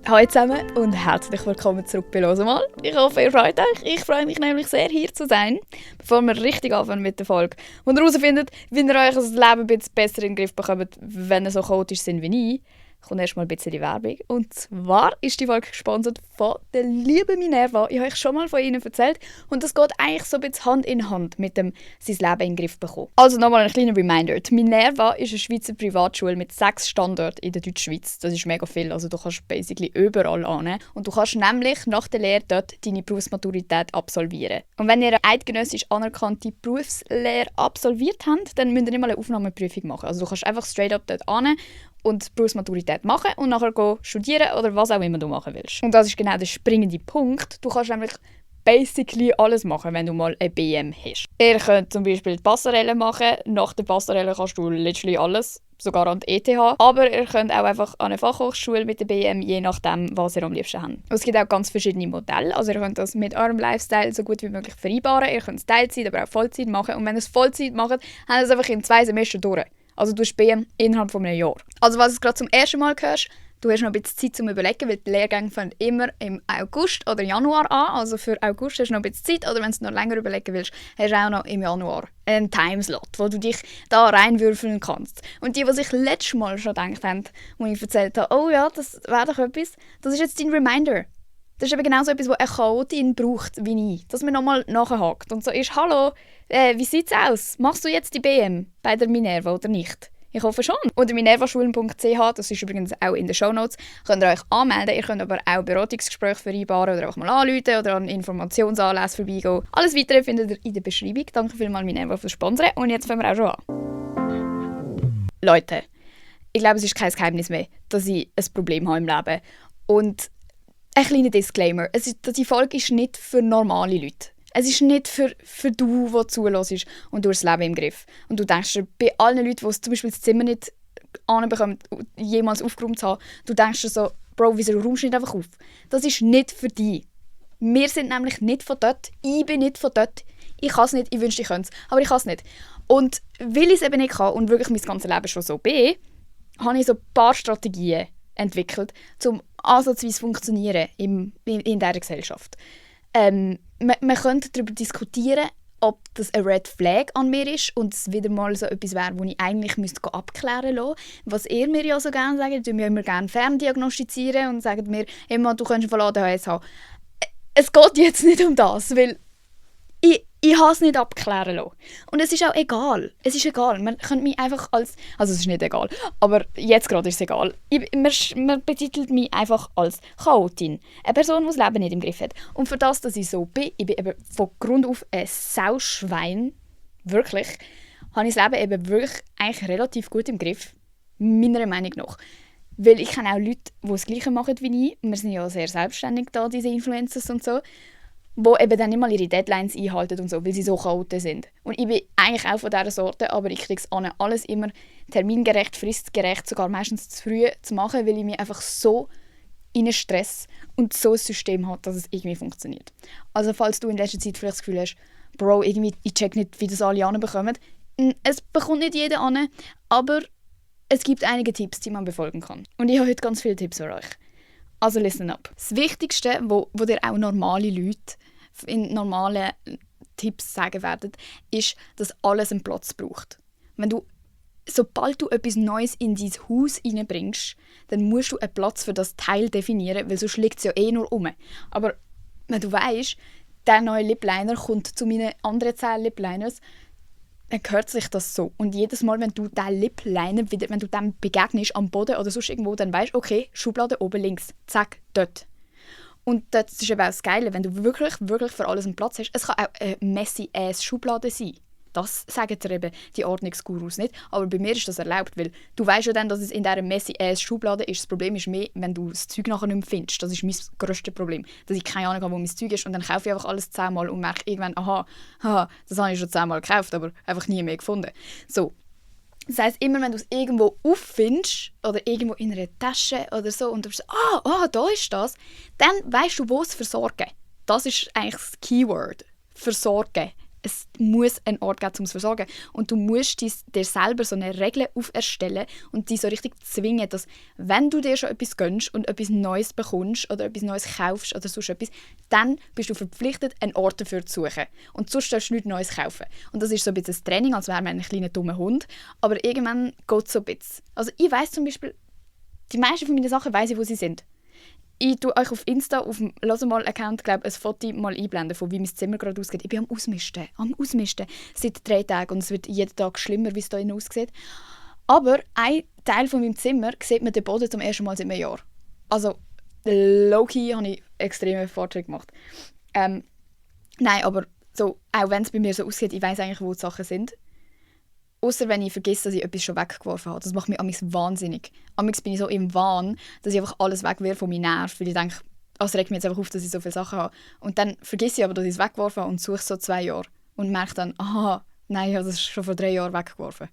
Hallo zusammen und herzlich willkommen zurück bei «Los mal». Ich hoffe, ihr freut euch. Ich freue mich nämlich sehr, hier zu sein, bevor wir richtig anfangen mit der Folge. Und herausfindet, wie ihr euch das Leben ein bisschen besser in den Griff bekommt, wenn ihr so chaotisch sind wie ich. Kommt erstmal ein bisschen die Werbung. Und zwar ist die Folge gesponsert von der lieben Minerva. Ich habe euch schon mal von ihnen erzählt. Und das geht eigentlich so ein bisschen Hand in Hand mit dem sein Leben in den Griff bekommen. Also nochmal ein kleiner Reminder. Die Minerva ist eine Schweizer Privatschule mit 6 Standorten in der Deutschschweiz. Das ist mega viel. Also du kannst basically überall annehmen. Und du kannst nämlich nach der Lehre dort deine Berufsmaturität absolvieren. Und wenn ihr eine eidgenössisch anerkannte Berufslehre absolviert habt, dann müsst ihr nicht mal eine Aufnahmeprüfung machen. Also du kannst einfach straight up dort annehmen und Berufsmaturität machen und nachher studieren oder was auch immer du machen willst. Und das ist genau der springende Punkt. Du kannst nämlich basically alles machen, wenn du mal ein BM hast. Ihr könnt zum Beispiel die Passerelle machen. Nach der Passerelle kannst du literally alles, sogar an die ETH. Aber ihr könnt auch einfach an eine Fachhochschule mit der BM, je nachdem, was ihr am liebsten habt. Es gibt auch ganz verschiedene Modelle. Also ihr könnt das mit eurem Lifestyle so gut wie möglich vereinbaren. Ihr könnt es Teilzeit, aber auch Vollzeit machen. Und wenn ihr es Vollzeit macht, habt ihr es einfach in 2 Semestern durch. Also du hast BM innerhalb von einem Jahr. Also was du gerade zum ersten Mal hörst, du hast noch ein bisschen Zeit zum Überlegen, weil die Lehrgänge fangen immer im August oder Januar an. Also für August hast du noch ein bisschen Zeit, oder wenn du noch länger überlegen willst, hast du auch noch im Januar einen Timeslot, wo du dich da reinwürfeln kannst. Und die sich letztes Mal schon gedacht haben, wo ich erzählt habe, oh ja, das wäre doch etwas, das ist jetzt dein Reminder. Das ist eben genau so etwas, was eine Chaotin braucht, wie ich. Dass man nochmal nachhakt und so ist, hallo, wie sieht's aus? Machst du jetzt die BM bei der Minerva oder nicht? Ich hoffe schon. Unter minervaschulen.ch, das ist übrigens auch in den Shownotes, könnt ihr euch anmelden. Ihr könnt aber auch Beratungsgespräche vereinbaren oder einfach mal anrufen oder an Informationsanlässen vorbeigehen. Alles Weitere findet ihr in der Beschreibung. Danke vielmals Minerva fürs Sponsoren und jetzt fangen wir auch schon an. Leute, ich glaube, es ist kein Geheimnis mehr, dass ich ein Problem habe im Leben. Und ein kleiner Disclaimer, die Folge ist nicht für normale Leute. Es ist nicht für du, der zuhörst und du hast das Leben im Griff. Und du denkst dir, bei allen Leuten, die zum Beispiel das Zimmer nicht anbekommen, jemals aufgeräumt zu haben, du denkst dir so, Bro, wieso räumst du nicht einfach auf? Das ist nicht für dich. Wir sind nämlich nicht von dort. Ich bin nicht von dort. Ich kann es nicht, ich wünschte, ich könnte es, aber ich kann es nicht. Und weil ich es eben nicht kann und wirklich mein ganzes Leben schon so bin, habe ich so ein paar Strategien entwickelt, um ansatzweise funktionieren in dieser Gesellschaft. Man könnte darüber diskutieren, ob das ein Red Flag an mir ist und es wieder mal so etwas wäre, das ich eigentlich abklären lassen müsste. Was ihr mir ja so gerne sagt, wir immer gerne ferndiagnostizieren und sagen mir, Emma, du könntest von ADHS haben. Es geht jetzt nicht um das, weil ich habe es nicht abklären lassen. Und es ist auch egal. Es ist egal. Man könnte mich einfach als... Also es ist nicht egal, aber jetzt gerade ist es egal. Man betitelt mich einfach als Chaotin. Eine Person, die das Leben nicht im Griff hat. Und für das, dass ich so bin, ich bin eben von Grund auf ein Sauschwein, wirklich, habe ich das Leben eben wirklich eigentlich relativ gut im Griff. Meiner Meinung nach. Weil ich kenne auch Leute, die das Gleiche machen wie ich. Wir sind ja sehr selbstständig da, diese Influencers und so, die eben dann nicht mal ihre Deadlines einhalten und so, weil sie so Chaoten sind. Und ich bin eigentlich auch von dieser Sorte, aber ich kriege es an, alles immer termingerecht, fristgerecht, sogar meistens zu früh zu machen, weil ich mich einfach so in einen Stress und so ein System habe, dass es irgendwie funktioniert. Also falls du in letzter Zeit vielleicht das Gefühl hast, Bro, irgendwie, ich check nicht, wie das alle anbekommen. Es bekommt nicht jeder an, aber es gibt einige Tipps, die man befolgen kann. Und ich habe heute ganz viele Tipps für euch. Also listen up. Das Wichtigste, wo dir auch normale Leute in normalen Tipps sagen werden, ist, dass alles einen Platz braucht. Sobald du etwas Neues in dein Haus reinbringst, dann musst du einen Platz für das Teil definieren, weil sonst liegt es ja eh nur rum. Aber wenn du weißt, der neue Lip Liner kommt zu meinen anderen 10 Lip Liners, dann gehört sich das so. Und jedes Mal, wenn du diesen Lip Liner wieder, wenn du dem begegnest am Boden oder sonst irgendwo, dann weißt du, okay, Schublade oben links, zack, dort. Und das ist eben auch das Geile, wenn du wirklich, wirklich für alles einen Platz hast. Es kann auch eine messy-ass-Schublade sein. Das sagen dir eben die Ordnungsgurus nicht. Aber bei mir ist das erlaubt, weil du weißt ja dann, dass es in dieser messy-ass-Schublade ist. Das Problem ist mehr, wenn du das Zeug nachher nicht mehr findest. Das ist mein grösstes Problem. Dass ich keine Ahnung habe, wo mein Zeug ist. Und dann kaufe ich einfach alles 10-mal und merke irgendwann, aha, das habe ich schon 10-mal gekauft, aber einfach nie mehr gefunden. So. Das heisst, immer wenn du es irgendwo auffindest oder irgendwo in einer Tasche oder so und du sagst, da ist das, dann weißt du, wo es versorgen. Das ist eigentlich das Keyword. Versorgen. Es muss einen Ort geben, um es zu versorgen. Und du musst dir selber so eine Regel auferstellen und die so richtig zwingen, dass wenn du dir schon etwas gönnst und etwas Neues bekommst oder etwas Neues kaufst oder sonst etwas, dann bist du verpflichtet, einen Ort dafür zu suchen. Und sonst darfst du nichts Neues kaufen. Und das ist so ein bisschen ein Training, als wäre man ein kleiner dummer Hund. Aber irgendwann geht es so ein bisschen. Also ich weiss zum Beispiel, die meisten von meinen Sachen weiss ich, wo sie sind. Ich tue euch auf Insta, auf dem Losemal-Account, ein Foto mal einblenden, von wie mein Zimmer gerade aussieht. Ich bin am Ausmisten seit 3 Tagen und es wird jeden Tag schlimmer, wie es hier aussieht. Aber ein Teil von meinem Zimmer sieht man den Boden zum ersten Mal seit einem Jahr. Also, low-key habe ich extreme Fortschritte gemacht. Nein, aber so, auch wenn es bei mir so aussieht, ich weiss eigentlich, wo die Sachen sind. Ausser wenn ich vergesse, dass ich etwas schon weggeworfen habe. Das macht mich amigs wahnsinnig. Amigs bin ich so im Wahn, dass ich einfach alles wegwirfe, was mich nervt. Weil ich denke, es regt mich jetzt einfach auf, dass ich so viele Sachen habe. Und dann vergesse ich aber, dass ich es weggeworfen habe und suche es so 2 Jahre. Und merke dann, aha, nein, ich habe das schon vor 3 Jahren weggeworfen.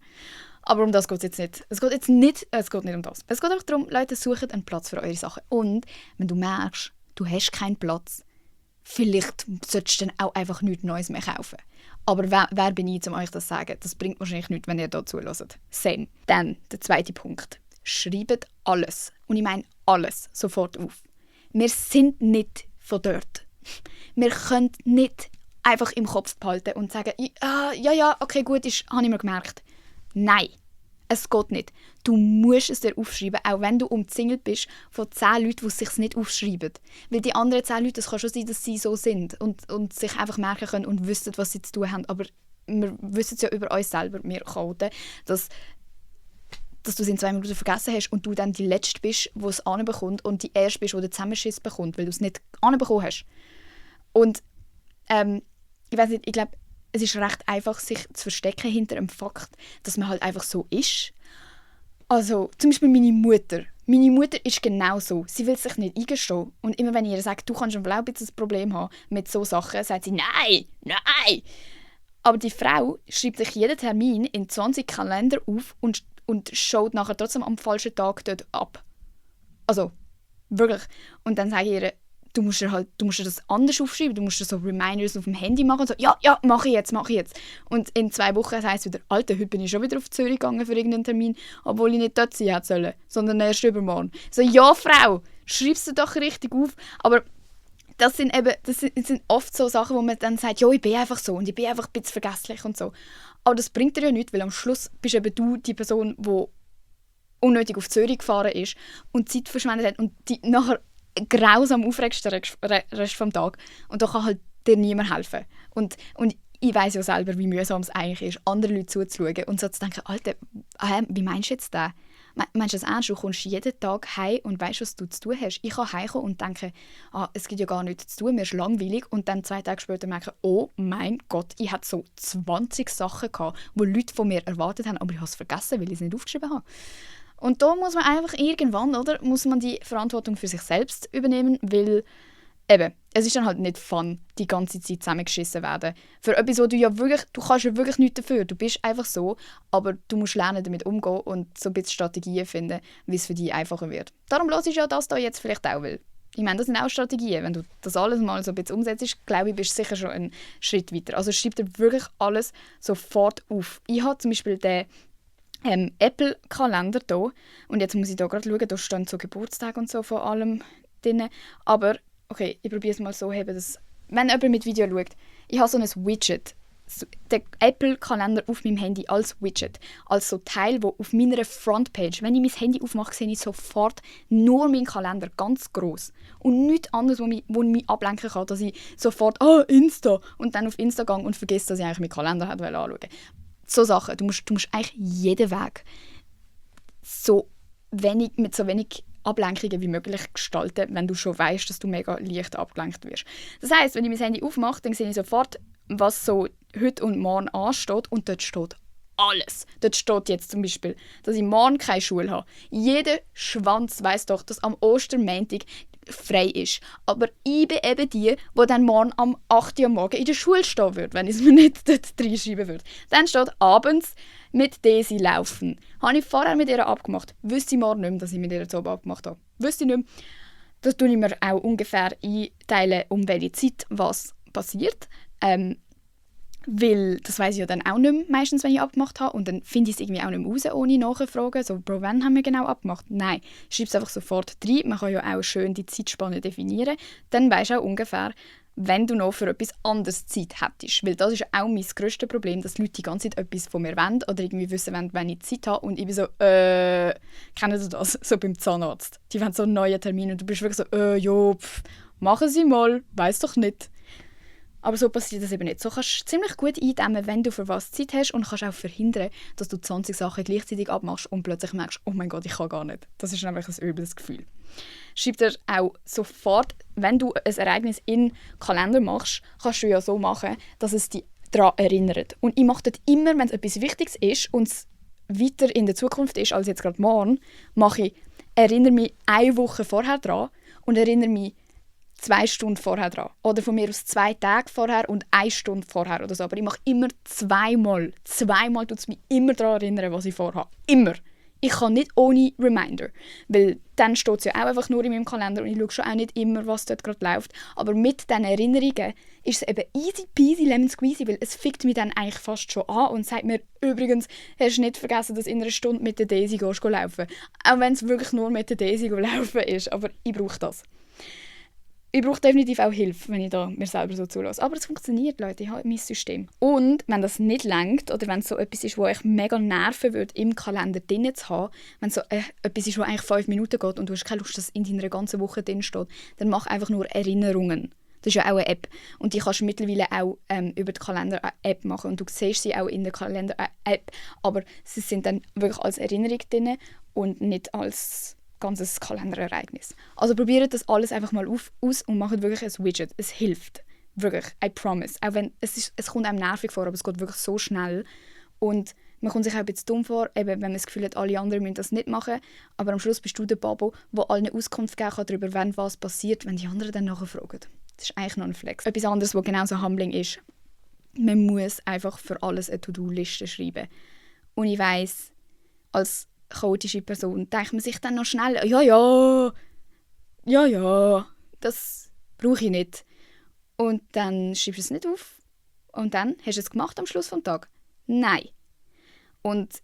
Aber um das geht es jetzt nicht. Es geht nicht um das. Es geht einfach darum, Leute, sucht einen Platz für eure Sachen. Und wenn du merkst, du hast keinen Platz, vielleicht solltest du dann auch einfach nichts Neues mehr kaufen. Aber wer bin ich, um euch das zu sagen? Das bringt wahrscheinlich nichts, wenn ihr hier zuhört. Same. Dann der zweite Punkt. Schreibt alles. Und ich meine alles sofort auf. Wir sind nicht von dort. Wir können nicht einfach im Kopf behalten und sagen, ja, okay, gut, habe ich mir gemerkt. Nein, es geht nicht. Du musst es dir aufschreiben, auch wenn du umzingelt bist von 10 Leuten, die es sich nicht aufschreiben. Weil die anderen 10 Leute, es kann schon sein, dass sie so sind und sich einfach merken können und wissen, was sie zu tun haben. Aber wir wissen es ja über uns selber, wir Chaoten, dass du es in 2 Minuten vergessen hast und du dann die Letzte bist, die es anbekommt und die Erste bist, die den Zusammenschiss bekommt, weil du es nicht anbekommen hast. Und ich weiß nicht, ich glaube, es ist recht einfach, sich zu verstecken hinter dem Fakt, dass man halt einfach so ist. Also, zum Beispiel meine Mutter. Meine Mutter ist genau so. Sie will sich nicht eingestehen. Und immer wenn ich ihr sage, du kannst ein bisschen ein Problem haben mit so Sachen, sagt sie, nein. Aber die Frau schreibt sich jeden Termin in 20 Kalender auf und schaut nachher trotzdem am falschen Tag dort ab. Also, wirklich. Und dann sage ich ihr, du musst dir das anders aufschreiben, du musst dir so Reminders auf dem Handy machen und so, ja, mache ich jetzt. Und in 2 Wochen heisst es wieder, Alter, heute bin ich schon wieder auf Zürich gegangen für irgendeinen Termin, obwohl ich nicht dort sein hätte sollen, sondern erst übermorgen. So, ja, Frau, schreib's dir doch richtig auf. Aber das sind oft so Sachen, wo man dann sagt, ja, ich bin einfach so und ich bin einfach ein bisschen vergesslich und so. Aber das bringt dir ja nichts, weil am Schluss bist eben du die Person, die unnötig auf Zürich gefahren ist und Zeit verschwendet hat und die nachher grausam aufregst den Rest des Tages. Und da kann halt dir niemand helfen. Und ich weiss ja selber, wie mühsam es eigentlich ist, anderen Leuten zuzuschauen und so zu denken, Alter, wie meinst du jetzt das? Meinst du das ernst? Du kommst jeden Tag heim und weißt, was du zu tun hast. Ich kann heimkommen und denken, es gibt ja gar nichts zu tun, mir ist langweilig. Und dann 2 Tage später merken, oh mein Gott, ich hatte so 20 Sachen gehabt, die Leute von mir erwartet haben, aber ich habe es vergessen, weil ich es nicht aufgeschrieben habe. Und da muss man einfach irgendwann, muss man die Verantwortung für sich selbst übernehmen, weil eben, es ist dann halt nicht fun, die ganze Zeit zusammengeschissen werden. Für etwas, wo du kannst ja wirklich nichts dafür. Du bist einfach so, aber du musst lernen, damit umzugehen und so ein bisschen Strategien finden, wie es für dich einfacher wird. Darum hörst du ja das da jetzt vielleicht auch, weil ich meine, das sind auch Strategien. Wenn du das alles mal so ein bisschen umsetzt, glaube ich, bist du sicher schon einen Schritt weiter. Also schreib dir wirklich alles sofort auf. Ich habe zum Beispiel den Apple-Kalender hier. Und jetzt muss ich da gerade schauen, da stehen so Geburtstage und so von allem drin. Aber, okay, ich probiere es mal so, dass, wenn jemand mit Video schaut, ich habe so ein Widget, den Apple-Kalender auf meinem Handy als Widget, als so Teil, wo auf meiner Frontpage, wenn ich mein Handy aufmache, sehe ich sofort nur meinen Kalender, ganz gross. Und nichts anderes, wo mich ablenken kann, dass ich sofort, Insta, und dann auf Insta gehe und vergesse, dass ich eigentlich meinen Kalender anschauen wollte. So Sachen. Du musst eigentlich jeden Weg mit so wenig Ablenkungen wie möglich gestalten, wenn du schon weißt, dass du mega leicht abgelenkt wirst. Das heisst, wenn ich mein Handy aufmache, dann sehe ich sofort, was so heute und morgen ansteht und dort steht alles. Dort steht jetzt zum Beispiel, dass ich morgen keine Schule habe. Jeder Schwanz weiss doch, dass am Ostermontag frei ist. Aber ich bin eben die dann morgen am 8 Uhr morgen in der Schule stehen würde, wenn ich es mir nicht dort reinschreiben würde. Dann steht abends mit Daisy laufen. Habe ich vorher mit ihr abgemacht. Wüsste ich morgen nicht mehr, dass ich mit ihr so abgemacht habe. Wüsste ich nicht mehr. Das tue ich mir auch ungefähr einteilen, um welche Zeit was passiert. Weil das weiss ich ja dann auch nicht mehr, meistens, wenn ich abgemacht habe. Und dann finde ich es irgendwie auch nicht mehr raus, ohne nachzufragen. So, Bro, wann haben wir genau abgemacht? Nein, schreib es einfach sofort rein. Man kann ja auch schön die Zeitspanne definieren. Dann weisst du auch ungefähr, wenn du noch für etwas anderes Zeit hättest. Weil das ist auch mein grösstes Problem, dass Leute die ganze Zeit etwas von mir wollen oder irgendwie wissen wollen, wenn ich Zeit habe. Und ich bin so, kennen Sie das? So beim Zahnarzt. Die wollen so einen neuen Termin und du bist wirklich so, machen Sie mal, weiss doch nicht. Aber so passiert das eben nicht. So kannst du ziemlich gut eindämmen, wenn du für was Zeit hast und kannst auch verhindern, dass du 20 Sachen gleichzeitig abmachst und plötzlich merkst, oh mein Gott, ich kann gar nicht. Das ist nämlich ein übles Gefühl. Schreib dir auch sofort, wenn du ein Ereignis in den Kalender machst, kannst du ja so machen, dass es dich daran erinnert. Und ich mache das immer, wenn es etwas Wichtiges ist und es weiter in der Zukunft ist als jetzt gerade morgen, erinnere mich eine Woche vorher dran und erinnere mich 2 Stunden vorher dran. Oder von mir aus 2 Tage vorher und 1 Stunde vorher oder so. Aber ich mache immer zweimal. Zweimal tut es mich immer daran erinnern, was ich vorhabe. Immer. Ich kann nicht ohne Reminder. Weil dann steht es ja auch einfach nur in meinem Kalender und ich schaue schon auch nicht immer, was dort gerade läuft. Aber mit diesen Erinnerungen ist es eben easy peasy lemon squeezy, weil es fickt mich dann eigentlich fast schon an und sagt mir, übrigens, hast du nicht vergessen, dass in einer Stunde mit der Daisy laufen. Auch wenn es wirklich nur mit der Daisy laufen ist. Aber ich brauche das. Ich brauche definitiv auch Hilfe, wenn ich da mir selber so zulasse. Aber es funktioniert, Leute. Ich habe mein System. Und wenn das nicht reicht oder wenn es so etwas ist, was euch mega nerven würde, im Kalender drin zu haben, wenn es so etwas ist, was eigentlich 5 Minuten geht und du hast keine Lust, dass es in deiner ganzen Woche drin steht, dann mach einfach nur Erinnerungen. Das ist ja auch eine App. Und die kannst du mittlerweile auch über die Kalender-App machen. Und du siehst sie auch in der Kalender-App. Aber sie sind dann wirklich als Erinnerung drin und nicht als ganzes Kalenderereignis. Also probiert das alles einfach mal aus und macht wirklich ein Widget. Es hilft. Wirklich. I promise. Auch wenn es kommt einem nervig vor, aber es geht wirklich so schnell. Und man kommt sich auch ein bisschen dumm vor, eben, wenn man das Gefühl hat, alle anderen müssen das nicht machen. Aber am Schluss bist du der Babo, der allen Auskunft geben kann darüber, wenn was passiert, wenn die anderen dann nachfragen. Das ist eigentlich noch ein Flex. Etwas anderes, was genauso humbling ist, man muss einfach für alles eine To-Do-Liste schreiben. Und ich weiss, als chaotische Person, denkt man sich dann noch schnell, ja, das brauche ich nicht. Und dann schreibst du es nicht auf. Und dann hast du es gemacht am Schluss des Tages? Nein. Und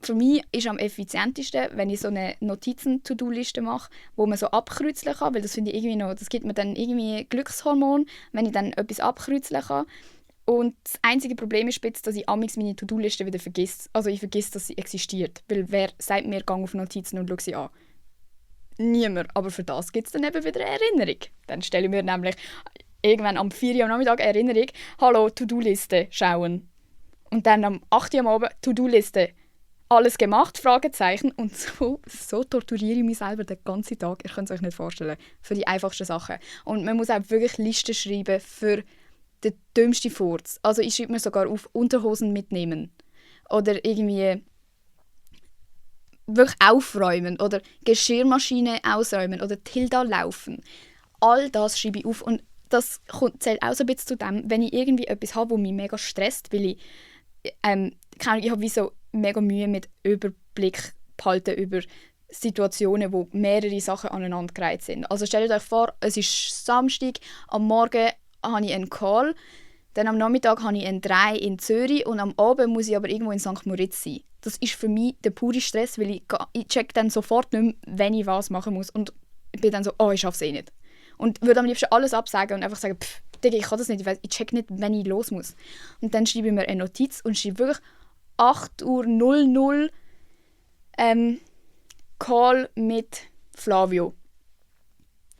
für mich ist am effizientesten, wenn ich so eine Notizen-To-Do-Liste mache, wo man so abkreuzeln kann, weil das finde ich irgendwie noch, das gibt mir dann irgendwie Glückshormon, wenn ich dann etwas abkreuzeln kann. Und das einzige Problem ist jetzt, dass ich amigs meine To-Do-Liste wieder vergesse. Also ich vergesse, dass sie existiert. Weil wer sagt mir, geh auf Notizen und schau sie an? Niemand. Aber für das gibt es dann eben wieder eine Erinnerung. Dann stelle ich mir nämlich irgendwann am 4 Uhr am Nachmittag eine Erinnerung, hallo, To-Do-Liste schauen. Und dann am 8 Uhr am Abend, To-Do-Liste. Alles gemacht, Fragezeichen. Und so torturiere ich mich selber den ganzen Tag. Ihr könnt es euch nicht vorstellen. Für die einfachsten Sachen. Und man muss auch wirklich Listen schreiben für den dümmsten Furz. Also ich schreibe mir sogar auf, Unterhosen mitnehmen. Oder irgendwie wirklich aufräumen. Oder Geschirrmaschine ausräumen. Oder Tilda laufen. All das schreibe ich auf. Und das zählt auch so ein bisschen zu dem, wenn ich irgendwie etwas habe, das mich mega stresst, weil ich habe wie so mega Mühe mit Überblick behalten über Situationen, wo mehrere Sachen aneinandergereiht sind. Also stellt euch vor, es ist Samstag, am Morgen habe ich einen Call, dann am Nachmittag habe ich einen 3 in Zürich und am Abend muss ich aber irgendwo in St. Moritz sein. Das ist für mich der pure Stress, weil ich check dann sofort nicht mehr, wenn ich was machen muss und ich bin dann so, ich schaffe es eh nicht. Und würde am liebsten alles absagen und einfach sagen, Digga, ich kann das nicht, ich check nicht, wenn ich los muss. Und dann schreibe ich mir eine Notiz und schreibe wirklich 8:00 Uhr Call mit Flavio.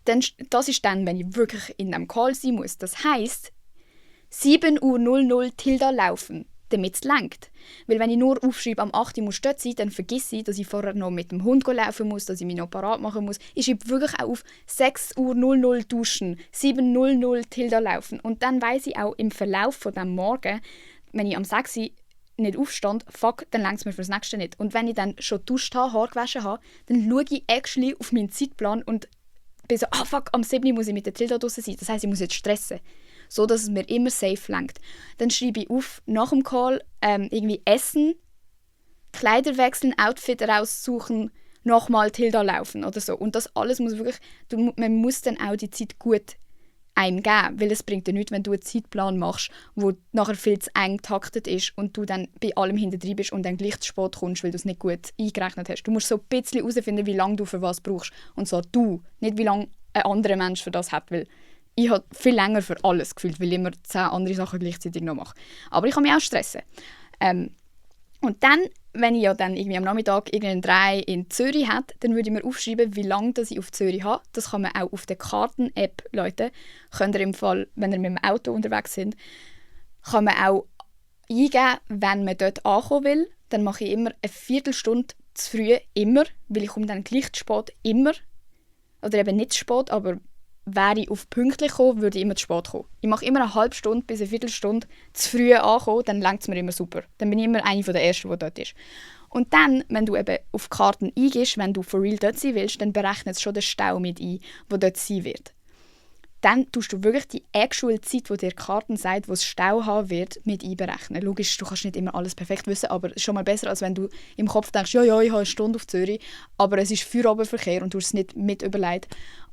Das ist dann, wenn ich wirklich in einem Call sein muss. Das heisst, 7:00 Uhr Tilda laufen, damit es reicht. Weil wenn ich nur aufschreibe, am 8 Uhr muss dort sein, dann vergesse ich, dass ich vorher noch mit dem Hund laufen muss, dass ich mich noch parat machen muss. Ich schreibe wirklich auch auf 6:00 Uhr duschen, 7:00 Uhr Tilda laufen. Und dann weiss ich auch im Verlauf von diesem Morgen, wenn ich am 6 Uhr nicht aufstand, dann reicht es mir für das nächste nicht. Und wenn ich dann schon geduscht habe, Haar gewaschen habe, dann schaue ich actually auf meinen Zeitplan und bin so, am 7 Uhr muss ich mit der Tilda draussen sein. Das heisst, ich muss jetzt stressen. So, dass es mir immer safe reicht. Dann schreibe ich auf, nach dem Call, irgendwie essen, Kleider wechseln, Outfit raussuchen, nochmal Tilda laufen oder so. Und das alles muss wirklich, man muss dann auch die Zeit gut einem geben. Weil es bringt dir nichts, wenn du einen Zeitplan machst, wo nachher viel zu eng getaktet ist und du dann bei allem hinterher bist und dann gleich zu spät kommst, weil du es nicht gut eingerechnet hast. Du musst so ein bisschen herausfinden, wie lange du für was brauchst. Und zwar du, nicht wie lange ein anderer Mensch für das hat. Weil ich habe viel länger für alles gefühlt, weil ich immer 10 andere Sachen gleichzeitig noch mache. Aber ich kann mich auch stressen. Und dann, wenn ich ja dann irgendwie am Nachmittag irgendeinen Dreh in Zürich habe, dann würde ich mir aufschreiben, wie lange ich auf Zürich habe. Das kann man auch auf der Karten-App, Leute. Könnt ihr im Fall, wenn ihr mit dem Auto unterwegs sind, kann man auch eingeben, wenn man dort ankommen will. Dann mache ich immer eine Viertelstunde zu früh, immer, weil ich komme dann gleich zu spät, immer. Oder eben nicht zu spät, aber wäre ich auf pünktlich gekommen, würde ich immer zu spät kommen. Ich mache immer eine halbe Stunde bis eine Viertelstunde zu früh ankommen, dann reicht es mir immer super. Dann bin ich immer eine der Ersten, die dort ist. Und dann, wenn du eben auf die Karten eingehst, wenn du for real dort sein willst, dann berechnet es schon den Stau mit ein, der dort sein wird. Dann tust du wirklich die actual Zeit, die dir die Karten sagt, wo es Stau haben wird, mit einberechnen. Logisch, du kannst nicht immer alles perfekt wissen, aber es ist schon mal besser, als wenn du im Kopf denkst, ja, ich habe eine Stunde auf Zürich, aber es ist Feierabendverkehr und du hast es nicht mit überlegt.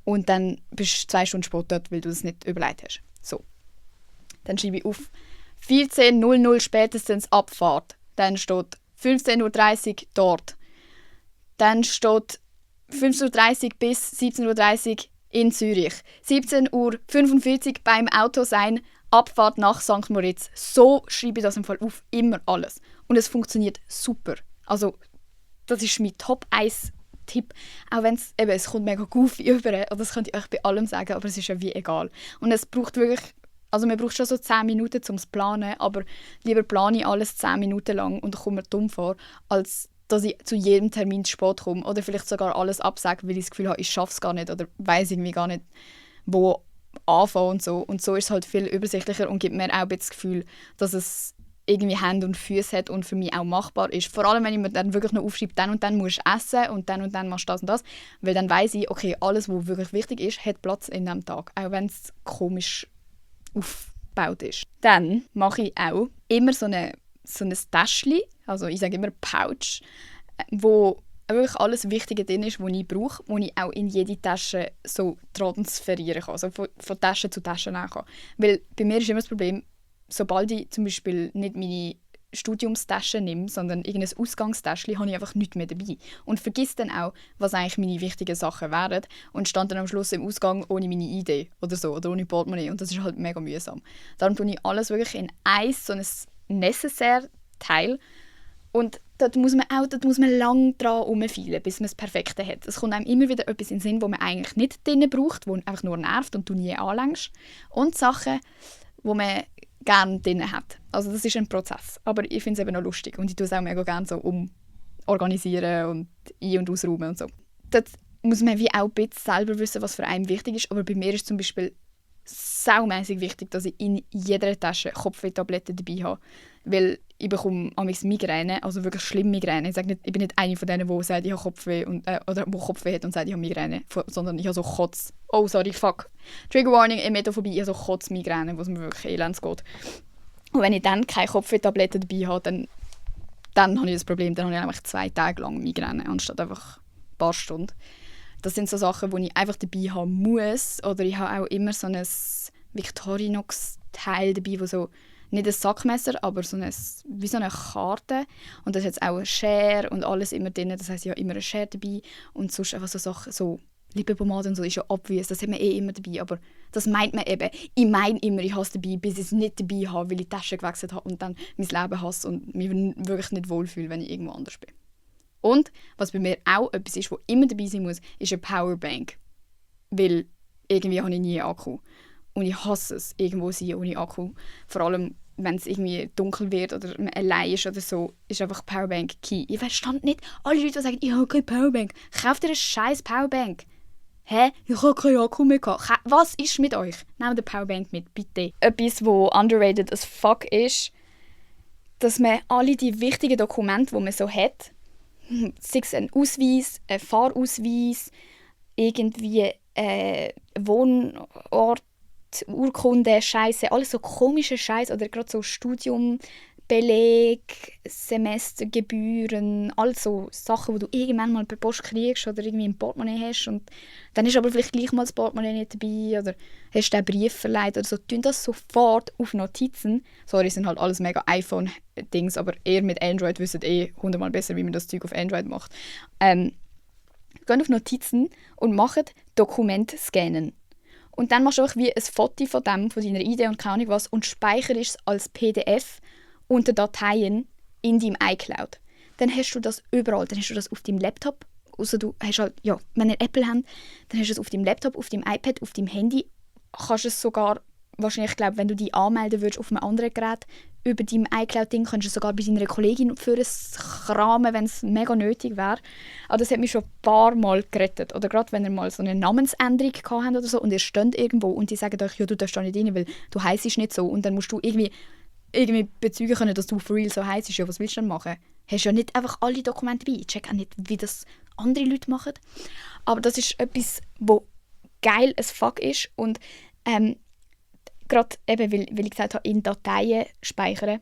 Und dann bist du 2 Stunden später dort, weil du es nicht überlegt hast. So. Dann schreibe ich auf 14:00 spätestens Abfahrt. Dann steht 15:30 Uhr dort. Dann steht 15:30 Uhr bis 17:30 Uhr in Zürich. 17:45 Uhr beim Auto sein, Abfahrt nach St. Moritz. So schreibe ich das im Fall auf, immer alles. Und es funktioniert super. Also, das ist mein Top 1 Tipp, auch wenn es kommt mega goofy über, oder das könnt ihr euch bei allem sagen, aber es ist ja wie egal. Und es braucht wirklich, also man braucht schon so 10 Minuten zum Planen, aber lieber plane ich alles 10 Minuten lang und komme mir dumm vor, als dass ich zu jedem Termin zu spät komme oder vielleicht sogar alles absage, weil ich das Gefühl habe, ich schaffe es gar nicht oder weiss irgendwie gar nicht, wo anfangen und so. Und so ist es halt viel übersichtlicher und gibt mir auch das Gefühl, dass es irgendwie Hände und Füße hat und für mich auch machbar ist. Vor allem, wenn ich mir dann wirklich noch aufschreibe, dann und dann musst du essen und dann machst du das und das. Weil dann weiss ich, okay, alles, was wirklich wichtig ist, hat Platz in diesem Tag. Auch wenn es komisch aufgebaut ist. Dann mache ich auch immer so ein Täschchen, also ich sage immer Pouch, wo wirklich alles Wichtige drin ist, was ich brauche, wo ich auch in jede Tasche so transferieren kann, also von Tasche zu Tasche nehmen kann. Weil bei mir ist immer das Problem, sobald ich zum Beispiel nicht meine Studiumstasche nehme, sondern irgendein Ausgangstäschchen, habe ich einfach nichts mehr dabei. Und vergiss dann auch, was eigentlich meine wichtigen Sachen wären und stand dann am Schluss im Ausgang ohne meine ID oder so, oder ohne Portemonnaie. Und das ist halt mega mühsam. Darum tue ich alles wirklich in so ein Necessaire-Teil. Und dort muss man lange dran herumfeilen, bis man das Perfekte hat. Es kommt einem immer wieder etwas in den Sinn, das man eigentlich nicht drin braucht, das einfach nur nervt und du nie anlängst. Und Sachen, die man gerne drin hat. Also das ist ein Prozess. Aber ich finde es eben noch lustig und ich tue es auch mega gerne so organisieren und ein- und ausräumen und so. Dort muss man wie auch ein bisschen selber wissen, was für einen wichtig ist. Aber bei mir ist zum Beispiel saumässig wichtig, dass ich in jeder Tasche Kopfwehtabletten dabei habe. Weil ich bekomme manchmal Migräne, also wirklich schlimme Migräne. Ich bin nicht eine von denen, die sagt, ich habe Kopfweh oder wo Kopfweh hat und sagt, ich habe Migräne, sondern ich habe so Kotz. Oh, sorry, fuck. Trigger Warning, Emetophobie, ich habe so Kotzmigräne, wo es mir wirklich elends geht. Und wenn ich dann keine Kopfwehtabletten dabei habe, dann habe ich das Problem, dann habe ich nämlich 2 Tage lang Migräne, anstatt einfach ein paar Stunden. Das sind so Sachen, die ich einfach dabei haben muss. Oder ich habe auch immer so ein Victorinox-Teil dabei, wo so nicht ein Sackmesser, aber wie so eine Karte. Und da ist jetzt auch eine Schere und alles immer drin. Das heisst, ich habe immer eine Schere dabei. Und sonst einfach so Sachen, so Lippenpomade und so ist ja obvious. Das hat man immer dabei. Aber das meint man eben. Ich meine immer, ich habe es dabei, bis ich es nicht dabei habe, weil ich die Tasche gewechselt habe und dann mein Leben hasse und mich wirklich nicht wohlfühle, wenn ich irgendwo anders bin. Und was bei mir auch etwas ist, was immer dabei sein muss, ist eine Powerbank. Weil irgendwie habe ich nie einen Akku. Und ich hasse es, irgendwo sein ohne Akku. Vor allem, wenn es irgendwie dunkel wird oder man allein ist oder so, ist einfach Powerbank key. Ich verstand nicht alle Leute, die sagen, ich habe keine Powerbank. Kauft ihr eine scheiß Powerbank. Hä? Ich habe keinen Akku mehr gehabt. Was ist mit euch? Nehmt eine Powerbank mit, bitte. Etwas, was underrated as fuck ist, dass man alle die wichtigen Dokumente, die man so hat, sei es ein Ausweis, ein Fahrausweis, irgendwie Wohnort, Urkunde, Scheiße, alles so komische Scheiße oder gerade so Studium, Beleg, Semestergebühren, all so Sachen, die du irgendwann mal per Post kriegst oder irgendwie im Portemonnaie hast und dann ist aber vielleicht gleich mal das Portemonnaie nicht dabei oder hast du einen Brief verleiht oder so, tun das sofort auf Notizen. Sorry, sind halt alles mega iPhone-Dings, aber ihr mit Android wisst 100-mal besser, wie man das Zeug auf Android macht. Gehen auf Notizen und machen Dokumente scannen. Und dann machst du einfach wie ein Foto von dem, von deiner Idee und keine Ahnung was und speicherst es als PDF unter Dateien in deinem iCloud. Dann hast du das überall. Dann hast du das auf deinem Laptop. Also du hast halt, ja, wenn ihr Apple habt, dann hast du es auf deinem Laptop, auf deinem iPad, auf deinem Handy. Kannst es sogar, wahrscheinlich, ich glaube, wenn du dich anmelden würdest auf einem anderen Gerät, über deinem iCloud-Ding, kannst du es sogar bei deiner Kollegin für ein kramen, wenn es mega nötig wäre. Aber das hat mich schon ein paar Mal gerettet. Oder gerade wenn ihr mal so eine Namensänderung gehabt habt oder so und ihr steht irgendwo und die sagen euch, ja, du darfst da nicht rein, weil du heissest nicht so. Und dann musst du irgendwie bezeugen können, dass du for real so heissest. Ja, was willst du denn machen? Hast ja nicht einfach alle Dokumente dabei. Ich check auch nicht, wie das andere Leute machen. Aber das ist etwas, wo geil as fuck ist und gerade eben, weil ich gesagt habe, in Dateien speichern,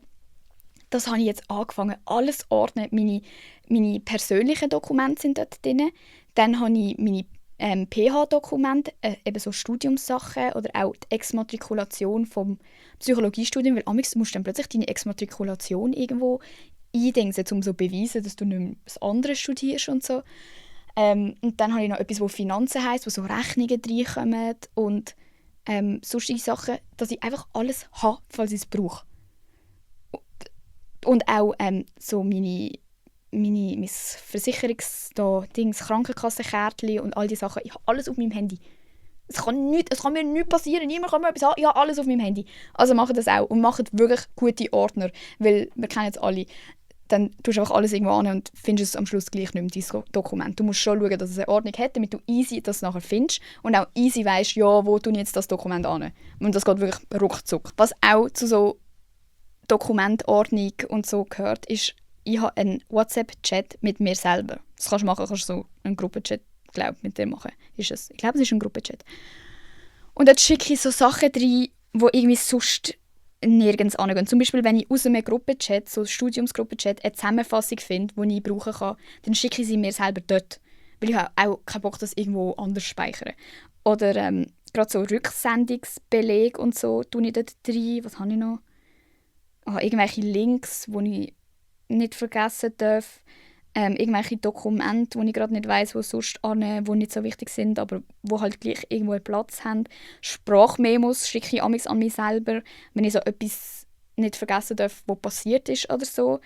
das habe ich jetzt angefangen, alles ordnen. Meine persönlichen Dokumente sind dort drin. Dann habe ich meine PH-Dokumente, eben so Studiumssachen oder auch die Exmatrikulation vom Psychologiestudium, weil amigs musst du dann plötzlich deine Exmatrikulation irgendwo eindingsen, um so zu beweisen, dass du nicht mehr das andere studierst und so. Und dann habe ich noch etwas, wo Finanzen heisst, wo so Rechnungen reinkommen und sonstige Sachen, dass ich einfach alles habe, falls ich es brauche. Und auch so mein Versicherungs-Dings, Krankenkassenkärtchen und all diese Sachen. Ich habe alles auf meinem Handy. Es kann mir nichts passieren, niemand kann mir etwas sagen. Ich habe alles auf meinem Handy. Also macht das auch und macht wirklich gute Ordner, weil wir kennen jetzt alle. Dann tust du einfach alles irgendwo an und findest es am Schluss gleich nicht mehr, dein Dokument. Du musst schon schauen, dass es eine Ordnung hat, damit du easy das nachher findest und auch easy weisst, ja, wo tue ich jetzt das Dokument an. Und das geht wirklich ruckzuck. Was auch zu so Dokumentordnung und so gehört, ist, ich habe einen WhatsApp-Chat mit mir selber. Das kannst du machen, kannst so einen Gruppenchat, glaube mit dir machen. Ich glaube, es ist ein Gruppenchat. Und dort schicke ich so Sachen rein, die irgendwie sonst nirgends angehen. Zum Beispiel, wenn ich aus einem Gruppenchat, so einem Studiumsgruppenchat, eine Zusammenfassung finde, die ich brauchen kann, dann schicke ich sie mir selber dort. Weil ich habe auch keinen Bock, das irgendwo anders zu speichern. Oder gerade so Rücksendungsbeleg und so tue ich dort rein. Was habe ich noch? Irgendwelche Links, die ich nicht vergessen darf. Irgendwelche Dokumente, die ich gerade nicht weiss, wo sonst die nicht so wichtig sind, aber wo halt gleich irgendwo einen Platz haben. Sprachmemos schicke ich amigs an mich selber, wenn ich so etwas nicht vergessen darf, was passiert ist oder so.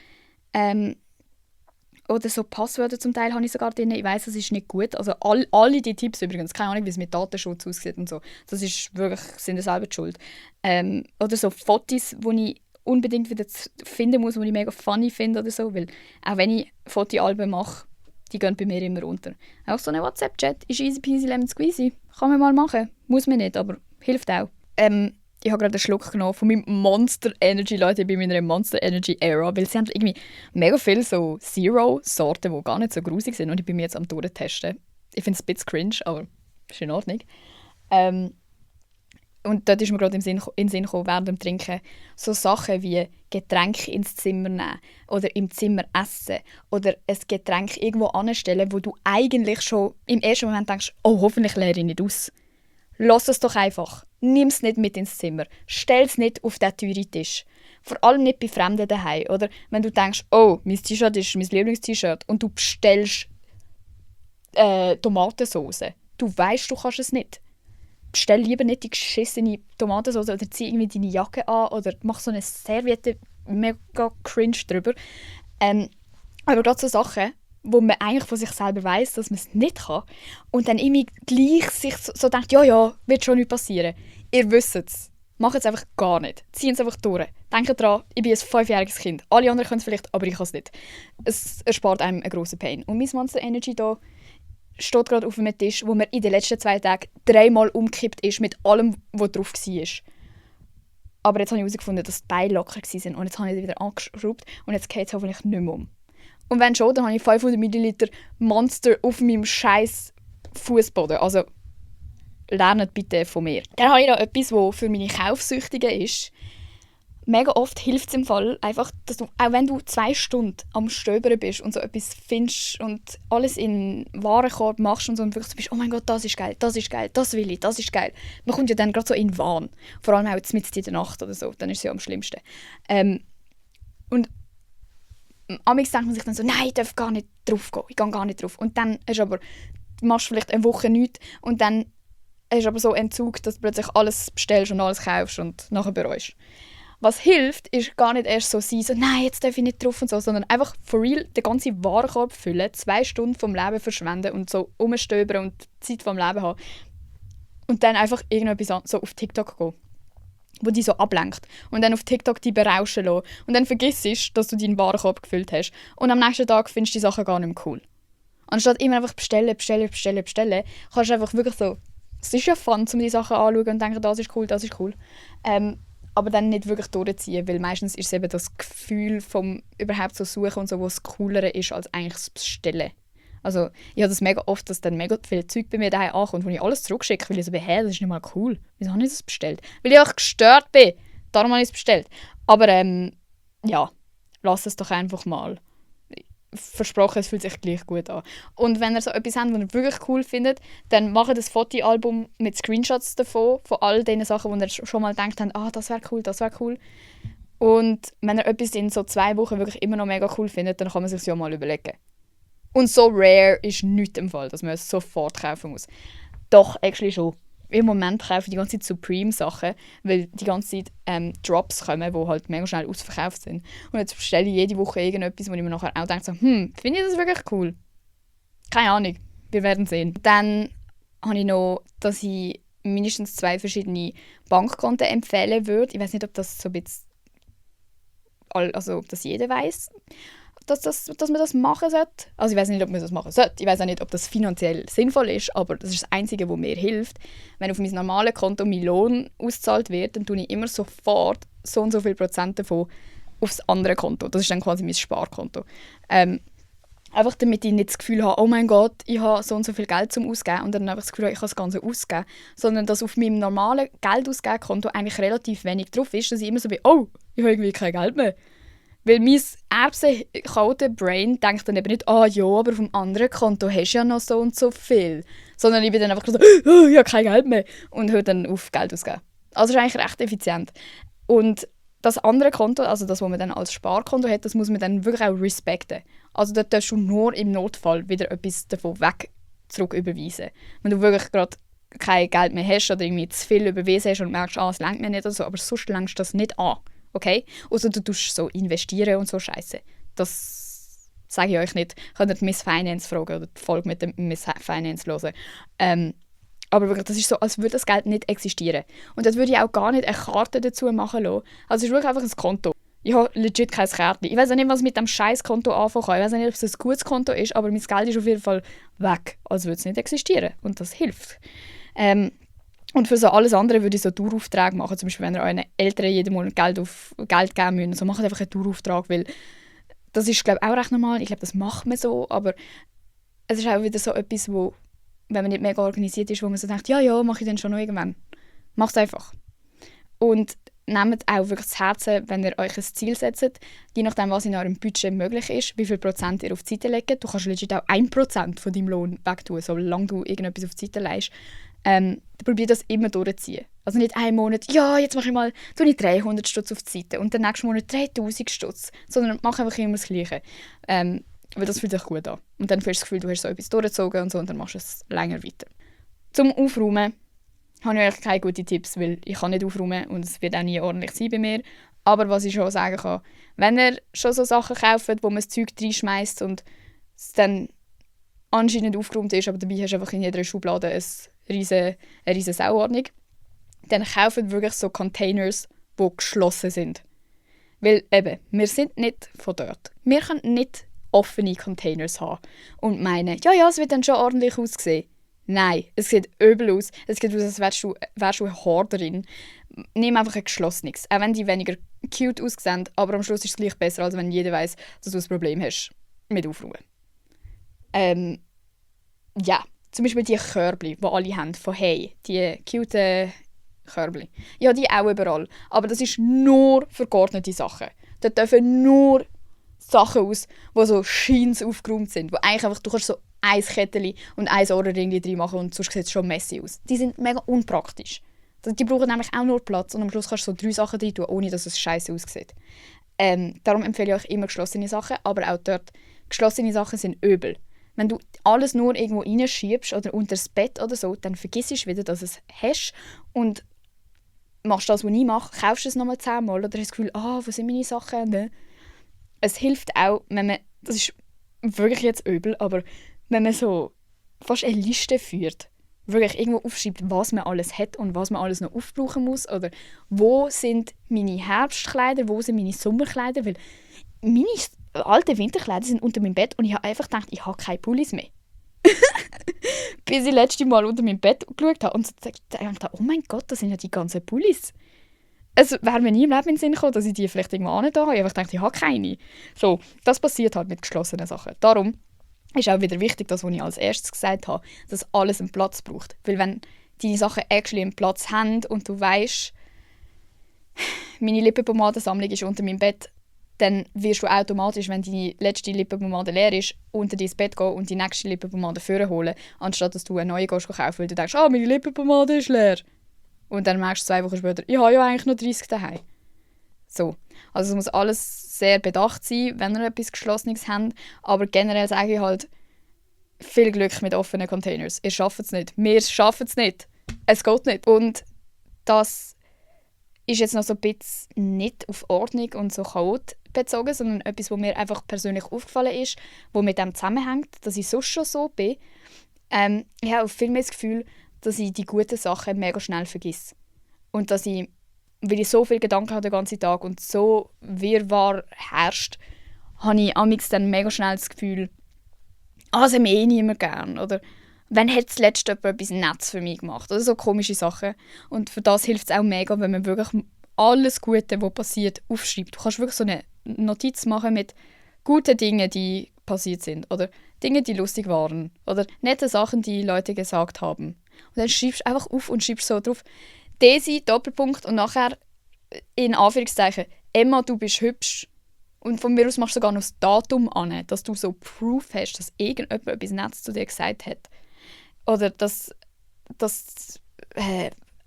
Oder so Passwörter zum Teil habe ich sogar drin. Ich weiss, das ist nicht gut. Also alle die Tipps übrigens, keine Ahnung, wie es mit Datenschutz aussieht und so. Das ist wirklich, sind ja selber die schuld. Oder so Fotos, die ich unbedingt wieder finden muss, die ich mega funny finde oder so, weil auch wenn ich Fotoalben mache, die gehen bei mir immer runter. Auch so ein WhatsApp-Chat ist easy peasy lemon squeezy. Kann man mal machen. Muss man nicht, aber hilft auch. Ich habe gerade einen Schluck genommen von meinem Monster Energy, Leute, ich bin in meiner Monster Energy Era, weil sie haben irgendwie mega viele so Zero-Sorten, die gar nicht so grusig sind und ich bin mir jetzt am durchtesten. Ich finde es ein bisschen cringe, aber ist in Ordnung. Und dort ist mir gerade in den Sinn gekommen, während dem Trinken, so Sachen wie Getränke ins Zimmer nehmen oder im Zimmer essen oder ein Getränk irgendwo anstellen, wo du eigentlich schon im ersten Moment denkst, oh, hoffentlich leere ich nicht aus. Lass es doch einfach. Nimm es nicht mit ins Zimmer. Stell es nicht auf den teuren Tisch. Vor allem nicht bei Fremden daheim. Oder wenn du denkst, oh, mein T-Shirt ist mein Lieblings-T-Shirt und du bestellst Tomatensauce. Du weißt, du kannst es nicht. Bestell lieber nicht die geschissene Tomatensauce oder zieh irgendwie deine Jacke an oder mach so eine Serviette mega cringe drüber. Aber gerade so Sachen, wo man eigentlich von sich selber weiss, dass man es nicht kann und dann irgendwie gleich sich so denkt, ja, wird schon nicht passieren. Ihr wisst es. Macht es einfach gar nicht. Ziehen es einfach durch. Denkt daran, ich bin ein 5-jähriges Kind. Alle anderen können es vielleicht, aber ich kann es nicht. Es erspart einem einen grossen Pain. Und mein Monster Energy hier steht gerade auf einem Tisch, wo mir in den letzten 2 Tagen 3-mal umgekippt ist mit allem, was drauf war. Aber jetzt habe ich herausgefunden, dass die Beine locker waren und jetzt habe ich sie wieder angeschraubt und jetzt geht es hoffentlich nicht mehr um. Und wenn schon, dann habe ich 500 ml Monster auf meinem scheiß Fußboden. Also lernt bitte von mir. Dann habe ich noch etwas, was für meine Kaufsüchtigen ist. mega oft hilft es im Fall einfach, dass du, auch wenn du 2 Stunden am Stöbern bist und so etwas findest und alles in den Warenkorb machst und so und wirklich so bist, oh mein Gott, das ist geil, das ist geil, das will ich, das ist geil. Man kommt ja dann gerade so in den Wahn. Vor allem auch jetzt mitten in der Nacht oder so, dann ist es ja am schlimmsten. Und amigs denkt man sich dann so, nein, ich darf gar nicht drauf gehen, ich gehe gar nicht drauf. Und dann machst du vielleicht eine Woche nichts und dann hast du aber so Entzug, dass du plötzlich alles bestellst und alles kaufst und nachher bereust. Was hilft, ist gar nicht erst so sein, so, nein, jetzt darf ich nicht drauf und so, sondern einfach for real den ganzen Warenkorb füllen, 2 Stunden vom Leben verschwenden und so rumstöbern und Zeit vom Leben haben. Und dann einfach irgendetwas so auf TikTok gehen, wo die so ablenkt. Und dann auf TikTok die berauschen lassen. Und dann vergisst du, dass du deinen Warenkorb gefüllt hast. Und am nächsten Tag findest du die Sachen gar nicht mehr cool. Anstatt immer einfach bestellen, kannst du einfach wirklich so, es ist ja fun, um die Sachen anzuschauen und denken, das ist cool. Aber dann nicht wirklich durchziehen, weil meistens ist es eben das Gefühl vom überhaupt so suchen und so, was coolere ist als eigentlich das Bestellen. Also ich habe das mega oft, dass dann mega viel Zeug bei mir daheim ankommt, wo ich alles zurückschicke, weil ich so bin, das ist nicht mal cool. Wieso habe ich das bestellt? Weil ich auch gestört bin. Darum habe ich es bestellt. Aber ja, lass es doch einfach mal. Versprochen, es fühlt sich gleich gut an. Und wenn ihr so etwas habt, was ihr wirklich cool findet, dann macht ein Fotoalbum mit Screenshots davon, von all den Sachen, wo ihr schon mal gedacht habt, das wäre cool. Und wenn ihr etwas in so 2 Wochen wirklich immer noch mega cool findet, dann kann man sich ja mal überlegen. Und so rare ist nichts im Fall, dass man es sofort kaufen muss. Doch, actually schon. Im Moment kaufe ich die ganze Zeit Supreme-Sachen, weil die ganze Zeit Drops kommen, die halt mega schnell ausverkauft sind. Und jetzt bestelle ich jede Woche irgendetwas, wo ich mir nachher auch denke, so, finde ich das wirklich cool? Keine Ahnung, wir werden sehen. Dann habe ich noch, dass ich mindestens 2 verschiedene Bankkonten empfehlen würde. Ich weiß nicht, ob das so ein bisschen, also ob das jeder weiß, dass man das machen sollte. Also ich weiß nicht, ob man das machen sollte. Ich weiß auch nicht, ob das finanziell sinnvoll ist, aber das ist das Einzige, was mir hilft. Wenn auf mein normales Konto mein Lohn ausgezahlt wird, dann tue ich immer sofort so und so viel Prozent davon aufs andere Konto. Das ist dann quasi mein Sparkonto. Einfach damit ich nicht das Gefühl habe, oh mein Gott, ich habe so und so viel Geld zum Ausgeben und dann einfach das Gefühl habe, ich kann das Ganze ausgeben. Sondern dass auf meinem normalen Geldausgabekonto eigentlich relativ wenig drauf ist, dass ich immer so bin, oh, ich habe irgendwie kein Geld mehr. Weil mein Erbsen-Brain denkt dann eben nicht, ja, aber vom anderen Konto hast du ja noch so und so viel. Sondern ich bin dann einfach so, oh, ich habe kein Geld mehr. Und höre dann auf, Geld ausgeben. Also ist eigentlich recht effizient. Und das andere Konto, also das, was man dann als Sparkonto hat, das muss man dann wirklich auch respekten. Also da darfst du nur im Notfall wieder etwas davon zurück überweisen. Wenn du wirklich gerade kein Geld mehr hast oder irgendwie zu viel überwiesen hast und merkst, es reicht mir nicht oder so, aber sonst längst das nicht an. Okay? Also du tust so investieren und so Scheiße. Das sage ich euch nicht. Könnt ihr Miss Finance fragen oder die Folge mit dem Miss Finance hören. Aber wirklich, das ist so, als würde das Geld nicht existieren. Und das würde ich auch gar nicht eine Karte dazu machen lassen. Also es ist wirklich einfach ein Konto. Ich habe legit kein Kärtchen. Ich weiß auch nicht, was mit dem scheiß Konto anfangen kann. Ich weiß nicht, ob es ein gutes Konto ist, aber mein Geld ist auf jeden Fall weg. Also würde es nicht existieren. Und das hilft. Und für so alles andere würde ich so Daueraufträge machen. Zum Beispiel, wenn ihr euren Eltern jeden Monat Geld geben müsst. So macht einfach einen Dauerauftrag, weil das ist, glaube ich, auch recht normal. Ich glaube, das macht man so, aber es ist auch wieder so etwas, wo, wenn man nicht mega organisiert ist, wo man so denkt, ja, mache ich dann schon noch irgendwann. Macht es einfach. Und nehmt auch wirklich das Herzen, wenn ihr euch ein Ziel setzt, je nachdem, was in eurem Budget möglich ist, wie viel Prozent ihr auf die Seite legt. Du kannst legit auch 1% von deinem Lohn wegtun, solange du irgendetwas auf die Seite legst. Probier das immer durchzuziehen. Also nicht einen Monat, jetzt mache ich mal 300 Stutz auf die Seite und den nächsten Monat 3000 Stutz, sondern mach einfach immer das Gleiche. Weil das fühlt sich gut an. Und dann hast du das Gefühl, du hast so etwas durchgezogen und so und dann machst du es länger weiter. Zum Aufräumen habe ich eigentlich keine guten Tipps, weil ich kann nicht aufräumen und es wird auch nie ordentlich sein bei mir. Aber was ich schon sagen kann, wenn ihr schon so Sachen kauft, wo man das Zeug reinschmeißt und es dann anscheinend aufgeräumt ist, aber dabei hast du einfach in jeder Schublade eine riesige Sauordnung, dann kauft wirklich so Containers, die geschlossen sind. Weil eben, wir sind nicht von dort. Wir können nicht offene Containers haben und meinen, es wird dann schon ordentlich aussehen. Nein, es sieht übel aus. Es sieht aus, als wärst du eine Hoarderin. Nimm einfach ein geschlossenes. Auch wenn die weniger cute aussehen, aber am Schluss ist es gleich besser, als wenn jeder weiss, dass du ein Problem hast mit Aufräumen. Zum Beispiel die Körbchen, die alle haben, von Hey. Die cute Körbli. Ich habe die auch überall. Aber das ist nur für geordnete Sachen. Dort dürfen nur Sachen aus, die so scheins aufgeräumt sind. Wo eigentlich einfach, du kannst so ein Kettchen und ein Ohrenring drin machen und sonst sieht es schon messy aus. Die sind mega unpraktisch. Die brauchen nämlich auch nur Platz und am Schluss kannst du so 3 Sachen drin tun, ohne dass es scheiße aussieht. Darum empfehle ich euch immer geschlossene Sachen, aber auch dort, geschlossene Sachen sind übel. Wenn du alles nur irgendwo reinschiebst oder unter das Bett oder so, dann vergisst du wieder, dass du es hast und machst das, was ich mache, kaufst es nochmal 10-mal oder hast das Gefühl, wo sind meine Sachen? Ne? Es hilft auch, wenn man, das ist wirklich jetzt übel, aber wenn man so fast eine Liste führt, wirklich irgendwo aufschreibt, was man alles hat und was man alles noch aufbrauchen muss oder wo sind meine Herbstkleider, wo sind meine Sommerkleider, weil meine alten Winterkleider sind unter meinem Bett und ich habe einfach gedacht, ich habe keine Pullis mehr. Bis ich letztes Mal unter meinem Bett geschaut habe und so gedacht habe, oh mein Gott, das sind ja die ganzen Pullis. Es wäre mir nie im Leben in den Sinn gekommen, dass ich die vielleicht irgendwo an da habe. Ich habe gedacht, ich habe keine. So, das passiert halt mit geschlossenen Sachen. Darum ist auch wieder wichtig, das, was ich als erstes gesagt habe, dass alles einen Platz braucht. Weil wenn deine Sachen actually einen Platz haben und du weißt, meine Lippenpomadensammlung ist unter meinem Bett, dann wirst du automatisch, wenn deine letzte Lippenpomade leer ist, unter dein Bett gehen und die nächste Lippenpomade vorholen, anstatt dass du eine neue kaufen gehst, weil du denkst, meine Lippenpomade ist leer. Und dann merkst du 2 Wochen später, ich habe ja eigentlich noch 30 daheim. So. Also es muss alles sehr bedacht sein, wenn ihr etwas Geschlossenes habt. Aber generell sage ich halt, viel Glück mit offenen Containers. Ihr schafft es nicht. Wir schaffen es nicht. Es geht nicht. Und das ist jetzt noch so ein bisschen nicht auf Ordnung und so Chaot bezogen, sondern etwas, was mir einfach persönlich aufgefallen ist, was mit dem zusammenhängt, dass ich sonst schon so bin. Ich habe auch viel mehr das Gefühl, dass ich die guten Sachen mega schnell vergesse. Und dass ich, weil ich so viele Gedanken habe den ganzen Tag und so Wirrwarr herrscht, habe ich amigs dann mega schnell das Gefühl, das hat mich eh niemand gern. Oder wenn hat das letzte jemand etwas Nettes für mich gemacht. Oder so komische Sachen. Und für das hilft es auch mega, wenn man wirklich alles Gute, was passiert, aufschreibt. Du kannst wirklich so eine Notiz machen mit guten Dingen, die passiert sind. Oder Dinge, die lustig waren. Oder nette Sachen, die Leute gesagt haben. Und dann schreibst du einfach auf und schreibst so drauf, Daisy, Doppelpunkt und nachher in Anführungszeichen, Emma, du bist hübsch. Und von mir aus machst du sogar noch das Datum an, dass du so Proof hast, dass irgendjemand etwas Nettes zu dir gesagt hat. Oder dass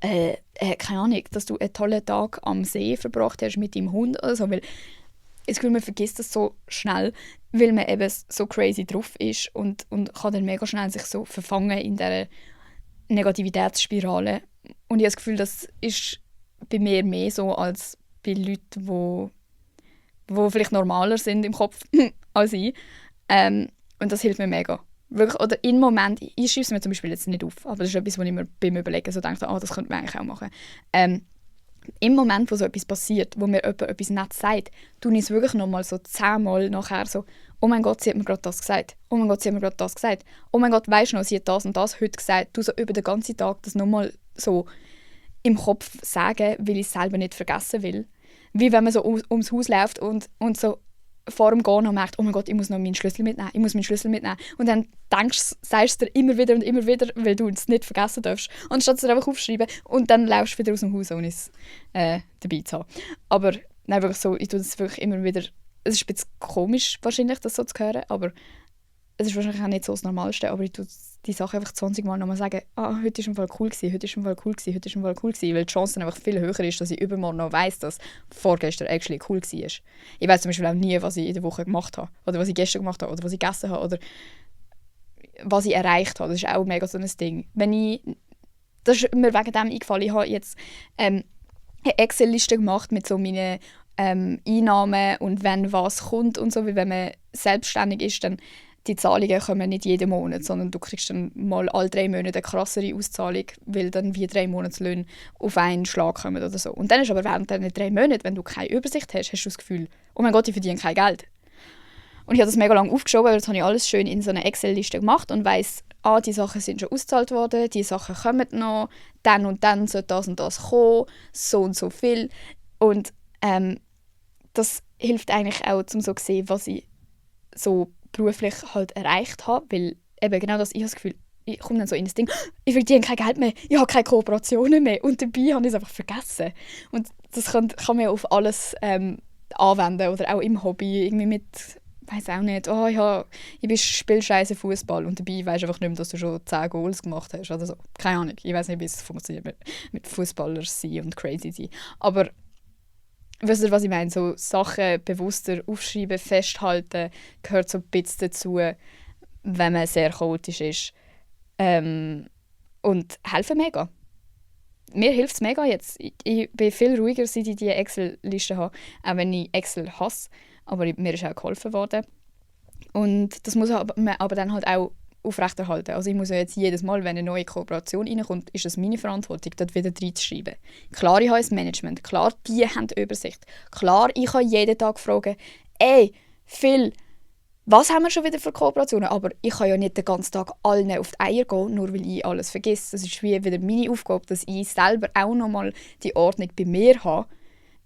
keine Ahnung, dass du einen tollen Tag am See verbracht hast mit deinem Hund oder so. Weil ich Gefühl, man vergisst das so schnell, weil man eben so crazy drauf ist und kann dann mega schnell sich so verfangen in dieser Negativitätsspirale. Und ich habe das Gefühl, das ist bei mir mehr so als bei Leuten, die vielleicht normaler sind im Kopf als ich. Und das hilft mir mega. Wirklich, oder in Moment, ich schreibe es mir zum Beispiel jetzt nicht auf, aber das ist etwas, was ich mir beim Überlegen so denke, das könnte man eigentlich auch machen. Im Moment, wo so etwas passiert, wo mir jemand etwas Nettes sagt, tue ich es wirklich nochmal so 10-mal nachher so, oh mein Gott, sie hat mir gerade das gesagt. Oh mein Gott, sie hat mir gerade das gesagt. Oh mein Gott, weisst du noch, sie hat das und das heute gesagt. Du so über den ganzen Tag das nochmal so im Kopf sagen, weil ich es selber nicht vergessen will. Wie wenn man so ums Haus läuft und so vor dem Gehen und merkt, oh mein Gott, ich muss noch meinen Schlüssel mitnehmen, Und dann sagst du es dir immer wieder und immer wieder, weil du es nicht vergessen darfst. Anstatt es dir einfach aufschreiben und dann laufst du wieder aus dem Haus, ohne es dabei zu haben. Aber nein, wirklich so, ich tue das wirklich immer wieder. Es ist ein bisschen komisch, wahrscheinlich, das so zu hören, aber es ist wahrscheinlich auch nicht so das Normalste, aber ich tue die Sache einfach 20 Mal nochmal sagen, heute war im Fall cool gewesen, heute ist im Fall cool gewesen, heute ist im Fall cool gewesen, weil die Chance dann einfach viel höher ist, dass ich übermorgen noch weiss, dass vorgestern actually cool war. Ich weiss zum Beispiel auch nie, was ich in der Woche gemacht habe, oder was ich gestern gemacht habe, oder was ich gegessen habe, oder was ich erreicht habe. Das ist auch mega so ein Ding. Das ist mir wegen dem eingefallen, ich habe jetzt eine Excel-Liste gemacht mit so meinen Einnahmen und wenn was kommt und so, weil wenn man selbstständig ist, dann die Zahlungen kommen nicht jeden Monat, sondern du kriegst dann mal alle 3 Monate eine krassere Auszahlung, weil dann wie 3 Monatslöhne auf einen Schlag kommen oder so. Und dann ist aber während diesen 3 Monaten, wenn du keine Übersicht hast, hast du das Gefühl, oh mein Gott, ich verdiene kein Geld. Und ich habe das mega lange aufgeschoben, weil das habe ich alles schön in so einer Excel-Liste gemacht und weiss, die Sachen sind schon ausgezahlt worden, die Sachen kommen noch, dann und dann soll das und das kommen, so und so viel. Und das hilft eigentlich auch, um so zu sehen, was ich so beruflich halt erreicht habe, weil eben genau das, ich habe das Gefühl, ich komme dann so in das Ding, ich verdiene kein Geld mehr, ich habe keine Kooperationen mehr und dabei habe ich es einfach vergessen. Und das kann man auf alles anwenden oder auch im Hobby, irgendwie mit, weiß auch nicht, ich spiele scheiße Fußball und dabei weisst du einfach nicht mehr, dass du schon 10 Goals gemacht hast oder so. Keine Ahnung, ich weiß nicht, wie es funktioniert mit Fußballern sein und crazy sein. Aber wisst ihr, was ich meine? So Sachen bewusster aufschreiben, festhalten, gehört so ein bisschen dazu, wenn man sehr chaotisch ist. Und helfen mega. Mir hilft es mega jetzt. Ich bin viel ruhiger, seit ich diese Excel-Liste habe, auch wenn ich Excel hasse. Aber mir ist auch geholfen worden. Und das muss man aber dann halt auch aufrechterhalten. Also ich muss ja jetzt jedes Mal, wenn eine neue Kooperation reinkommt, ist es meine Verantwortung, dort wieder reinzuschreiben. Klar, ich habe ein Management. Klar, die haben die Übersicht. Klar, ich kann jeden Tag fragen, Phil, was haben wir schon wieder für Kooperationen? Aber ich kann ja nicht den ganzen Tag allen auf die Eier gehen, nur weil ich alles vergesse. Das ist wie wieder meine Aufgabe, dass ich selber auch nochmal die Ordnung bei mir habe.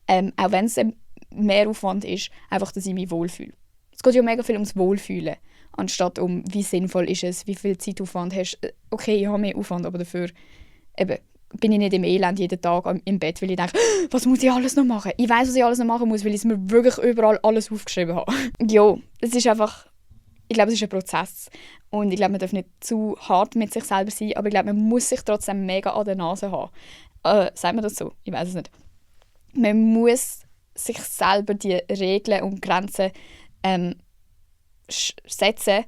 Auch wenn es ein Mehraufwand ist, einfach, dass ich mich wohlfühle. Es geht ja mega viel ums Wohlfühlen, anstatt um, wie sinnvoll ist es, wie viel Zeitaufwand hast du. Okay, ich habe mehr Aufwand, aber dafür bin ich nicht im Elend jeden Tag im Bett, weil ich denke, was muss ich alles noch machen? Ich weiss, was ich alles noch machen muss, weil ich es mir wirklich überall alles aufgeschrieben habe. Ja, es ist einfach, ich glaube, es ist ein Prozess. Und ich glaube, man darf nicht zu hart mit sich selber sein, aber ich glaube, man muss sich trotzdem mega an der Nase haben. Sagt man das so? Ich weiß es nicht. Man muss sich selber die Regeln und Grenzen setzen,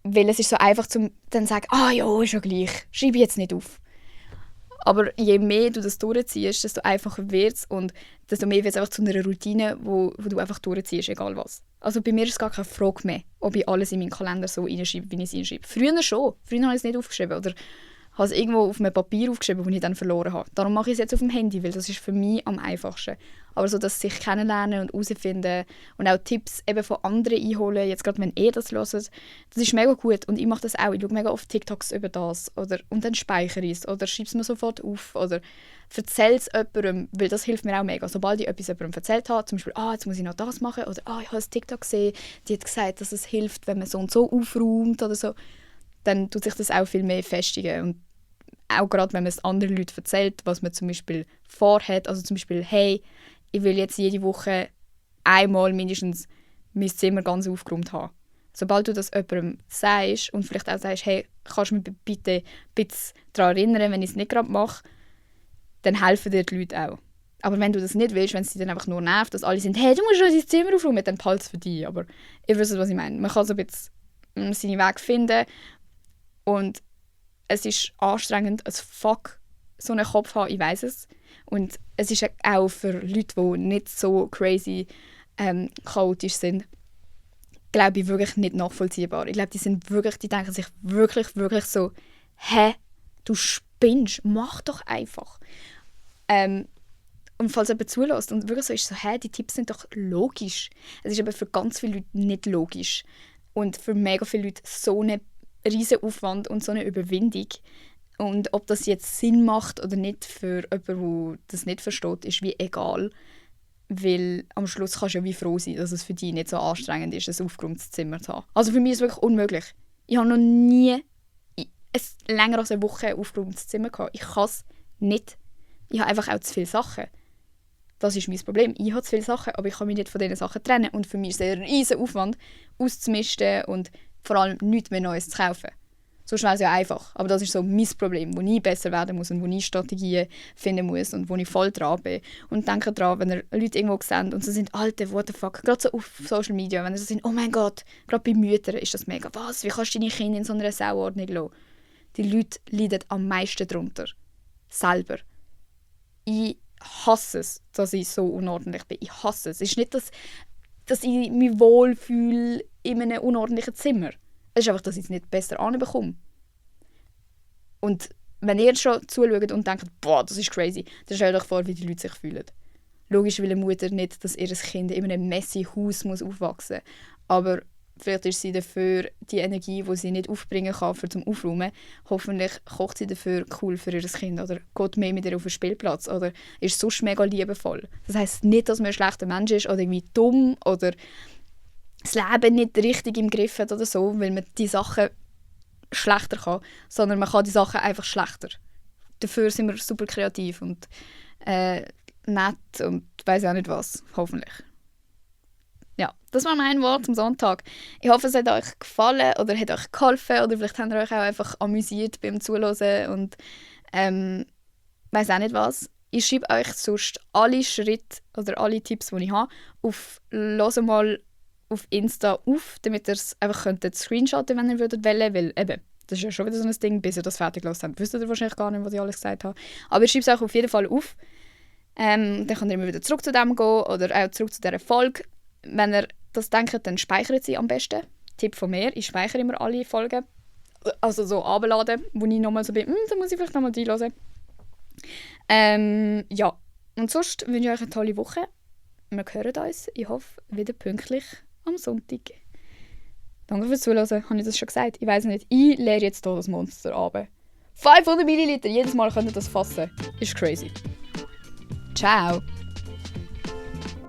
weil es ist so einfach, zum dann sagen, ja, ist ja gleich, schreibe ich jetzt nicht auf. Aber je mehr du das durchziehst, desto einfacher wird es und desto mehr wird es einfach zu einer Routine, wo du einfach durchziehst, egal was. Also bei mir ist es gar keine Frage mehr, ob ich alles in meinen Kalender so reinschreibe, wie ich es reinschreibe. Früher schon. Früher habe ich es nicht aufgeschrieben oder habe es irgendwo auf einem Papier aufgeschrieben, das ich dann verloren habe. Darum mache ich es jetzt auf dem Handy, weil das ist für mich am einfachsten. Aber so, dass sich kennenlernen und herausfinden und auch Tipps eben von anderen einholen, jetzt gerade wenn ihr das hört, das ist mega gut und ich mache das auch. Ich schaue mega oft TikToks über das und dann speichere ich es oder schreibe es mir sofort auf oder erzähle es jemandem, weil das hilft mir auch mega. Sobald ich etwas jemandem erzählt habe, zum Beispiel, jetzt muss ich noch das machen oder ich habe ein TikTok gesehen, die hat gesagt, dass es hilft, wenn man so und so aufräumt oder so, dann tut sich das auch viel mehr festigen. Und auch gerade, wenn man es anderen Leuten erzählt, was man zum Beispiel vorhat, also zum Beispiel, hey, ich will jetzt jede Woche einmal mindestens mein Zimmer ganz aufgeräumt haben. Sobald du das jemandem sagst und vielleicht auch sagst, hey, kannst du mich bitte ein bisschen daran erinnern, wenn ich es nicht gerade mache, dann helfen dir die Leute auch. Aber wenn du das nicht willst, wenn es dich dann einfach nur nervt, dass alle sind, hey, du musst schon dein Zimmer aufräumen, dann behalte es für dich. Aber ihr wisst, was ich meine. Man kann so ein bisschen seinen Weg finden und es ist anstrengend als Fuck, so einen Kopf haben, ich weiss es. Und es ist auch für Leute, die nicht so crazy chaotisch sind, glaube ich, wirklich nicht nachvollziehbar. Ich glaube, die denken sich wirklich, wirklich so, hä, du spinnst, mach doch einfach. Und falls jemand zulässt und wirklich so ist, so, hä, die Tipps sind doch logisch. Es ist aber für ganz viele Leute nicht logisch. Und für mega viele Leute so ein riesen Aufwand und so eine Überwindung. Und ob das jetzt Sinn macht oder nicht für jemanden, der das nicht versteht, ist wie egal. Weil am Schluss kannst du ja wie froh sein, dass es für dich nicht so anstrengend ist, ein aufgeräumtes Zimmer zu haben. Also für mich ist es wirklich unmöglich. Ich habe noch nie länger als eine Woche ein aufgeräumtes Zimmer gehabt. Ich kann es nicht. Ich habe einfach auch zu viele Sachen. Das ist mein Problem. Ich habe zu viele Sachen, aber ich kann mich nicht von diesen Sachen trennen. Und für mich ist es ein riesen Aufwand, auszumisten und vor allem nichts mehr Neues zu kaufen. So schnell ist es ja einfach. Aber das ist so mein Problem, wo ich besser werden muss und wo ich Strategien finden muss und wo ich voll dran bin. Und denke daran, wenn ihr Leute irgendwo sehen und so sind, Alter, what the fuck, gerade so auf Social Media, wenn sie so sind, oh mein Gott, gerade bei Müttern ist das mega, was, wie kannst du deine Kinder in so einer Sauordnung lassen? Die Leute leiden am meisten darunter. Selber. Ich hasse es, dass ich so unordentlich bin. Ich hasse es. Es ist nicht, dass ich mich wohlfühle in einem unordentlichen Zimmer. Es ist einfach, dass ich es nicht besser anbekomme. Und wenn ihr schon zuschaut und denkt, boah, das ist crazy, dann stellt euch vor, wie die Leute sich fühlen. Logisch will eine Mutter nicht, dass ihr Kind in einem messy Haus aufwachsen muss. Aber vielleicht ist sie dafür die Energie, die sie nicht aufbringen kann zum Aufräumen. Hoffentlich kocht sie dafür cool für ihr Kind oder geht mehr mit ihr auf den Spielplatz oder ist sonst mega liebevoll. Das heisst nicht, dass man ein schlechter Mensch ist oder irgendwie dumm oder das Leben nicht richtig im Griff hat oder so, weil man die Sachen schlechter kann, sondern man kann die Sachen einfach schlechter. Dafür sind wir super kreativ und nett und weiss auch nicht was, hoffentlich. Ja, das war mein Wort zum Sonntag. Ich hoffe, es hat euch gefallen oder hat euch geholfen oder vielleicht habt ihr euch auch einfach amüsiert beim Zuhören und weiss auch nicht was. Ich schreibe euch sonst alle Schritte oder alle Tipps, die ich habe, hören mal auf Insta auf, damit ihr es einfach screenshotten, wenn ihr wollt, weil eben, das ist ja schon wieder so ein Ding, bis ihr das fertig gehört habt, wisst ihr wahrscheinlich gar nicht, was ich alles gesagt habe. Aber ich schreibe es euch auf jeden Fall auf. Dann könnt ihr immer wieder zurück zu dem gehen oder auch zurück zu dieser Folge. Wenn ihr das denkt, dann speichert sie am besten. Tipp von mir, ich speichere immer alle Folgen. Also so abladen, wo ich nochmal so bin, da muss ich vielleicht nochmal reinhören. Ja, und sonst wünsche ich euch eine tolle Woche. Wir hören uns, ich hoffe, wieder pünktlich am Sonntag. Danke fürs Zuhören. Habe ich das schon gesagt? Ich weiß nicht. Ich leere jetzt hier das Monster ab. 500 Milliliter, jedes Mal könnt ihr das fassen. Ist crazy. Ciao.